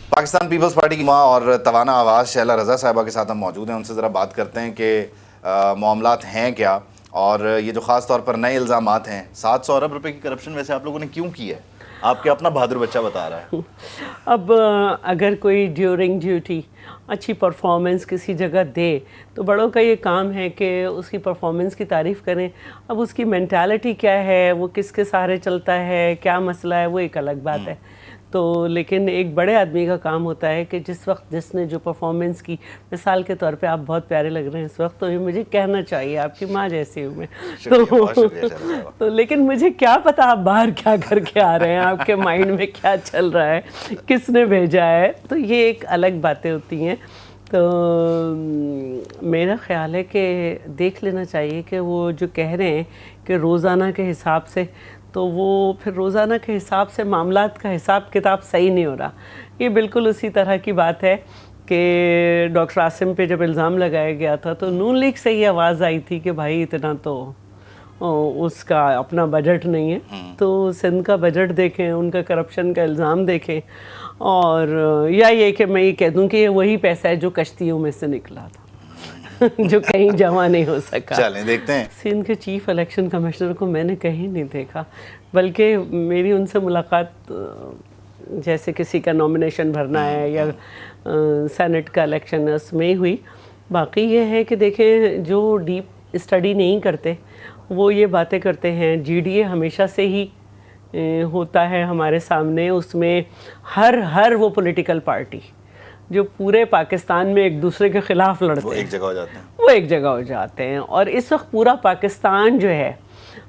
Pakistan Peoples party کی ماں اور توانا آواز شہلا رضا صاحبہ کے ساتھ ہم موجود ہیں. ان سے ذرا بات کرتے ہیں کہ معاملات ہیں کیا، اور یہ جو خاص طور پر نئے الزامات ہیں. 700 ارب روپے کی کرپشن ویسے آپ لوگوں نے کیوں کی ہے؟ آپ کے اپنا بہادر بچہ بتا رہا ہے. اب اگر کوئی ڈیورنگ ڈیوٹی اچھی پرفارمنس کسی جگہ دے تو بڑوں کا یہ کام ہے کہ اس کی پرفارمنس کی تعریف کریں. اب اس کی مینٹالٹی کیا ہے، وہ کس کے سہارے چلتا ہے، کیا مسئلہ ہے، وہ ایک الگ بات ہے. تو لیکن ایک بڑے آدمی کا کام ہوتا ہے کہ جس وقت جس نے جو پرفارمنس کی، مثال کے طور پہ آپ بہت پیارے لگ رہے ہیں اس وقت، تو یہ مجھے کہنا چاہیے، آپ کی ماں جیسی ہوں میں. تو لیکن مجھے کیا پتا آپ باہر کیا کر کے آ رہے ہیں، آپ کے مائنڈ میں کیا چل رہا ہے، کس نے بھیجا ہے. تو یہ ایک الگ باتیں ہوتی ہیں. تو میرا خیال ہے کہ دیکھ لینا چاہیے کہ وہ جو کہہ رہے ہیں کہ روزانہ کے حساب سے، تو وہ پھر روزانہ کے حساب سے معاملات کا حساب کتاب صحیح نہیں ہو رہا. یہ بالکل اسی طرح کی بات ہے کہ ڈاکٹر عاصم پہ جب الزام لگایا گیا تھا تو نون لیگ سے یہ آواز آئی تھی کہ بھائی اتنا تو اس کا اپنا بجٹ نہیں ہے. تو سندھ کا بجٹ دیکھیں، ان کا کرپشن کا الزام دیکھیں، اور یا یہ کہ میں یہ کہہ دوں کہ یہ وہی پیسہ ہے جو کشتیوں میں سے نکلا تھا جو کہیں جمع نہیں ہو سکا. چلیں دیکھتے ہیں. سندھ کے چیف الیکشن کمشنر کو میں نے کہیں نہیں دیکھا، بلکہ میری ان سے ملاقات جیسے کسی کا نامینیشن بھرنا ہے یا سینٹ کا الیکشن ہے اس میں ہوئی. باقی یہ ہے کہ دیکھیں جو ڈیپ اسٹڈی نہیں کرتے وہ یہ باتیں کرتے ہیں. جی ڈی اے ہمیشہ سے ہی ہوتا ہے ہمارے سامنے، اس میں ہر وہ پولیٹیکل پارٹی جو پورے پاکستان میں ایک دوسرے کے خلاف لڑتے ہیں وہ ایک جگہ ہو جاتے ہیں، وہ ایک جگہ ہو جاتے ہیں. اور اس وقت پورا پاکستان جو ہے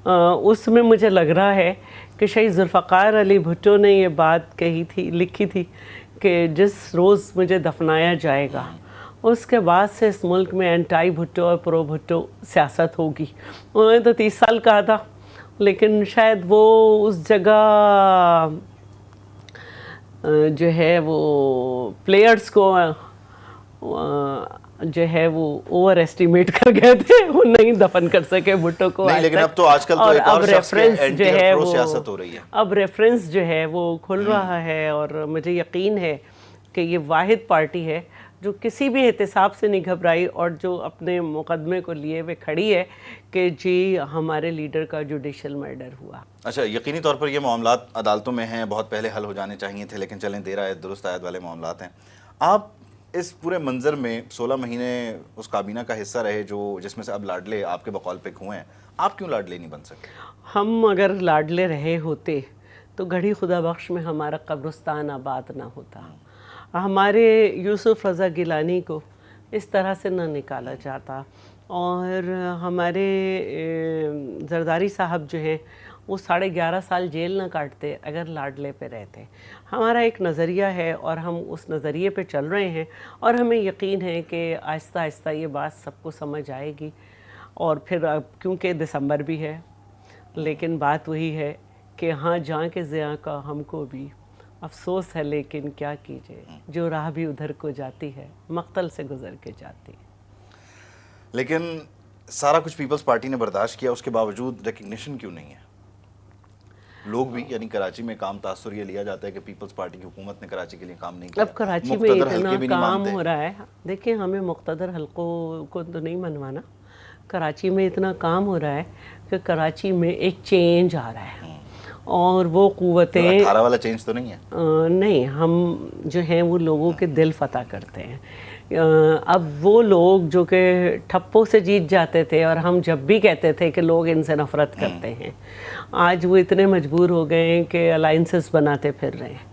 اس میں مجھے لگ رہا ہے کہ شہید ذوالفقار علی بھٹو نے یہ بات کہی تھی، لکھی تھی کہ جس روز مجھے دفنایا جائے گا اس کے بعد سے اس ملک میں انٹائی بھٹو اور پرو بھٹو سیاست ہوگی. انہوں نے تو 30 سال کہا تھا، لیکن شاید وہ اس جگہ جو ہے وہ پلیئرز کو جو ہے وہ اوور ایسٹیمیٹ کر گئے تھے، وہ نہیں دفن کر سکے بھٹو کو. نہیں لیکن اب تو آج کل تو ایک اور شخص کے اینٹی ہیٹرو سیاست ہو رہی ہے. اب ریفرنس جو ہے وہ کھل رہا ہے، اور مجھے یقین ہے کہ یہ واحد پارٹی ہے جو کسی بھی احتساب سے نہیں گھبرائی اور جو اپنے مقدمے کو لیے ہوئے کھڑی ہے کہ جی ہمارے لیڈر کا جوڈیشل مرڈر ہوا. اچھا، یقینی طور پر یہ معاملات عدالتوں میں ہیں، بہت پہلے حل ہو جانے چاہیے تھے، لیکن چلیں دیر آید درست آید والے معاملات ہیں. آپ اس پورے منظر میں 16 مہینے اس کابینہ کا حصہ رہے جس میں سے اب لاڈلے آپ کے بقول پک ہوئے ہیں. آپ کیوں لاڈلے نہیں بن سکے؟ ہم اگر لاڈلے رہے ہوتے تو گھڑی خدا بخش میں ہمارا قبرستان آباد نہ ہوتا، ہمارے یوسف رضا گیلانی کو اس طرح سے نہ نکالا جاتا، اور ہمارے زرداری صاحب جو ہیں وہ 11.5 سال جیل نہ کاٹتے اگر لاڈلے پہ رہتے. ہمارا ایک نظریہ ہے اور ہم اس نظریے پہ چل رہے ہیں، اور ہمیں یقین ہے کہ آہستہ آہستہ یہ بات سب کو سمجھ آئے گی. اور پھر اب کیونکہ دسمبر بھی ہے، لیکن بات وہی ہے کہ ہاں جہاں کے ضیاء کا ہم کو بھی افسوس ہے، لیکن کیا کیجئے، جو راہ بھی ادھر کو جاتی ہے مقتل سے گزر کے جاتی. لیکن سارا کچھ پیپلز پارٹی نے برداشت کیا، اس کے باوجود ریکگنیشن کیوں نہیں ہے؟ لوگ بھی یعنی کراچی میں کام تاثر یہ لیا جاتا ہے کہ پیپلز پارٹی کی حکومت نے کراچی کے لیے کام نہیں کیا. اب کراچی میں اتنا کام ہو رہا ہے، دیکھیں ہمیں مقتدر حلقوں کو تو نہیں منوانا، کراچی میں اتنا کام ہو رہا ہے کہ کراچی میں ایک چینج آ رہا ہے، اور وہ قوتیں 18 والا چینج تو نہیں ہے. نہیں، ہم جو ہیں وہ لوگوں کے دل فتح کرتے ہیں. اب وہ لوگ جو کہ ٹھپوں سے جیت جاتے تھے، اور ہم جب بھی کہتے تھے کہ لوگ ان سے نفرت کرتے ہیں، آج وہ اتنے مجبور ہو گئے ہیں کہ الائنسز بناتے پھر رہے ہیں.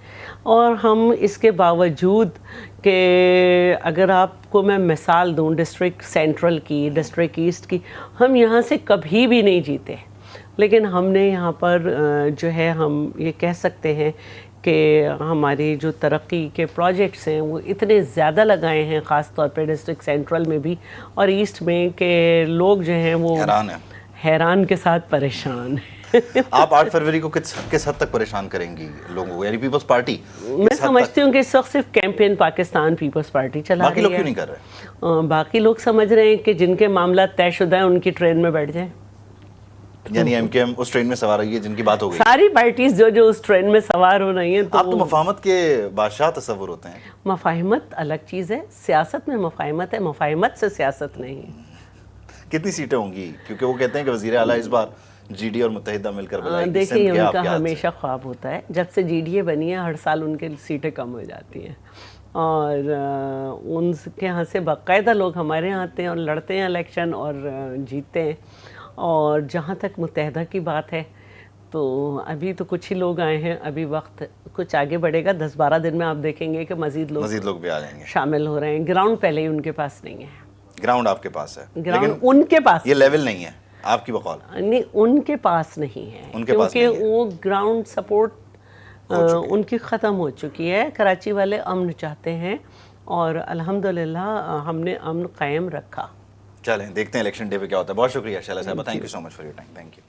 اور ہم اس کے باوجود کہ اگر آپ کو میں مثال دوں ڈسٹرکٹ سینٹرل کی، ڈسٹرکٹ ایسٹ کی، ہم یہاں سے کبھی بھی نہیں جیتے، لیکن ہم نے یہاں پر جو ہے ہم یہ کہہ سکتے ہیں کہ ہماری جو ترقی کے پروجیکٹس ہیں وہ اتنے زیادہ لگائے ہیں، خاص طور پہ ڈسٹرکٹ سینٹرل میں بھی اور ایسٹ میں، کہ لوگ جو ہیں وہ حیران کے ساتھ پریشان ہیں. آپ 8 فروری کو کس حد تک پریشان کریں گی لوگوں کو، یعنی پیپلز پارٹی؟ میں سمجھتی ہوں کہ اس وقت صرف کیمپین پاکستان پیپلز پارٹی چلا رہی ہے. باقی لوگ کیوں نہیں کر رہے؟ باقی لوگ سمجھ رہے ہیں کہ جن کے معاملات طے شدہ ہیں ان کی ٹرین میں بیٹھ جائیں. یعنی ایم کیو ایم اس ٹرین میں سوار ہوئی ہے جن کی بات ہو گئی. ساری پارٹیز جو اس ٹرین میں سوار ہو رہی ہیں. آپ تو مفاہمت کے بادشاہ تصور ہوتے ہیں. مفاہمت الگ چیز ہے, سیاست میں مفاہمت ہے, مفاہمت سے سیاست نہیں. کتنی سیٹیں ہوں گی؟ کیونکہ وہ کہتے ہیں کہ وزیر اعلیٰ اس بار جی ڈی اور متحدہ مل کر بلائے گی. دیکھیں ان کا ہمیشہ خواب ہوتا ہے, جب سے جی ڈی اے بنی ہے ہر سال ان کے سیٹیں کم ہو جاتی ہیں, اور ان کے یہاں سے باقاعدہ لوگ ہمارے یہاں آتے ہیں اور لڑتے ہیں الیکشن اور جیتتے ہیں. اور جہاں تک متحدہ کی بات ہے تو ابھی تو کچھ ہی لوگ آئے ہیں, ابھی وقت کچھ آگے بڑھے گا, 10-12 دن میں آپ دیکھیں گے کہ مزید لوگ بھی آ جائیں گے, شامل ہو رہے ہیں. گراؤنڈ پہلے ہی ان کے پاس نہیں ہے. گراؤنڈ آپ کے پاس ہے, گراؤنڈ ان کے پاس, یہ لیول نہیں ہے آپ کی بقول؟ نہیں, ان کے پاس نہیں ہے, کیونکہ وہ گراؤنڈ سپورٹ ان کی ختم ہو چکی ہے. کراچی والے امن چاہتے ہیں اور الحمدللہ ہم نے امن قائم رکھا. چلیں دیکھتے ہیں الیکشن ڈے پہ کیا ہوتا ہے. بہت شکریہ شیلا صاحبہ, thank you so much for your time. Thank you.